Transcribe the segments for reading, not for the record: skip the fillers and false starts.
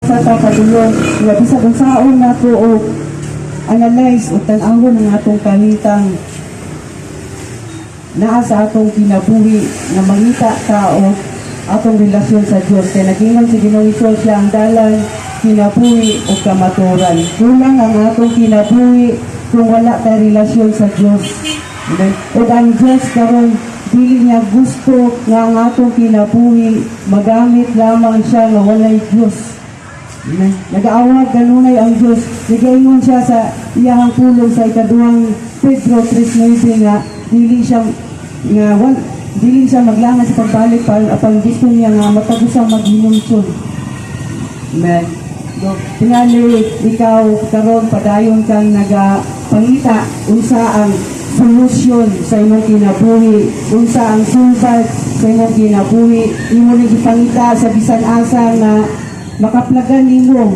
sa pagdulong nga bisag unsaon nato o analyze o tan-awon ang atong kahitang naa sa atong kinabuhi na mangita ta o atong relasyon sa Dios kay nagingon si Ginoong Hesus siya ang dalan, kinabuhi o kamaturan. Kulang ang atong kinabuhi kung wala ta relasyon sa Dios. O ang Dios karon dili niya gusto nga ang atong kinabuhi magamit lamang siya nga walay Dios. Nag-aawag kanunay ang Dios. Nagaingon siya sa iyang pulong sa ikaduhang Pedro 3:9 nga dili siya maglangan sa pagbalik apang gusto niya nga matagusang maghinumsyon. Amen. So, tingali ikaw karon padayon kang nagapangita unsa ang solusyon sa imong kinabuhi, unsa ang sulbad sa imong kinabuhi, imo ni gipangita sa bisan asa na makaplagan nimo.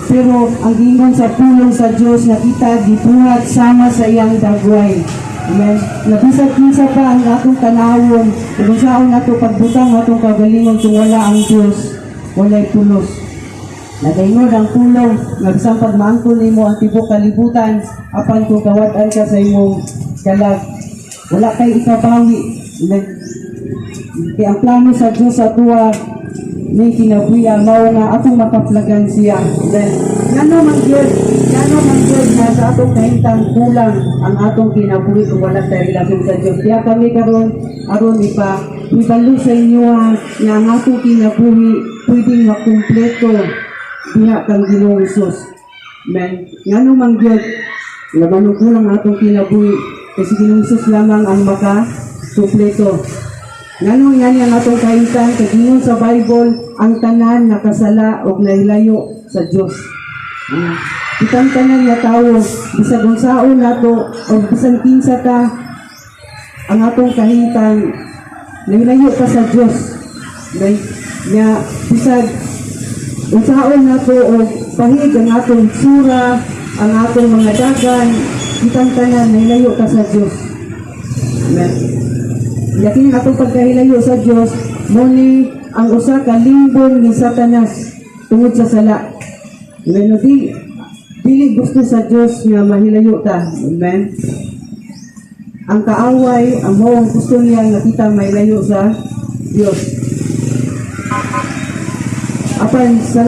Pero ang gingon sa pulong sa Dios na kita gibuhat sama sa iyang dagway. Amen. Nabisag kinsa pa ang atong tanawon, kung saan nato pagbutang atong kagalingon kung wala ang Dios, walay pulos. Nagaingon ang pulong, nagsang pagmaangkon nimo ang tibok kalibutan, apan kung kawat-an ka sa imong kalag, wala kay ikabawi. Kaya ang plano sa Diyos sa tuwa, may kinabuhi mao nga atong makaplagan siya. Then, ngano man gyud na sa atong kahintang kulang ang atong kinabuhi kung wala tayo relasyon sa Diyos. Kaya kami karon aron ibalo sa inyo nga ang atong kinabuhi pwedeng makumpleto diha kang Ginoong Hesus. Men, ngano man gyud laban kulang atong kinabuhi kasi Ginoong Hesus lamang ang maka-kumpleto. Ngano yan ang atong kahintang kagingon sa Bible ang tanan nakasala o nahilayo sa Diyos. Itang tanan nga tao bisag unsaon nato o bisan kinsa ta ang atong kahintang nahilayo ka sa Diyos. Nga bisag unsaon nato o pahig ang atong sura, ang atong mga dagan, itang tanan nahilayo ka sa Diyos. Amen. Yakin atong pagkahilayo sa Dios muni ang usa ka limbon ni Satanas tungod sa sala. Amen. Dili gusto sa Dios nga mahilayo ta. Amen. Ang kaaway, ang mawang gusto niya nga kita mahilayo sa Dios. Apan sa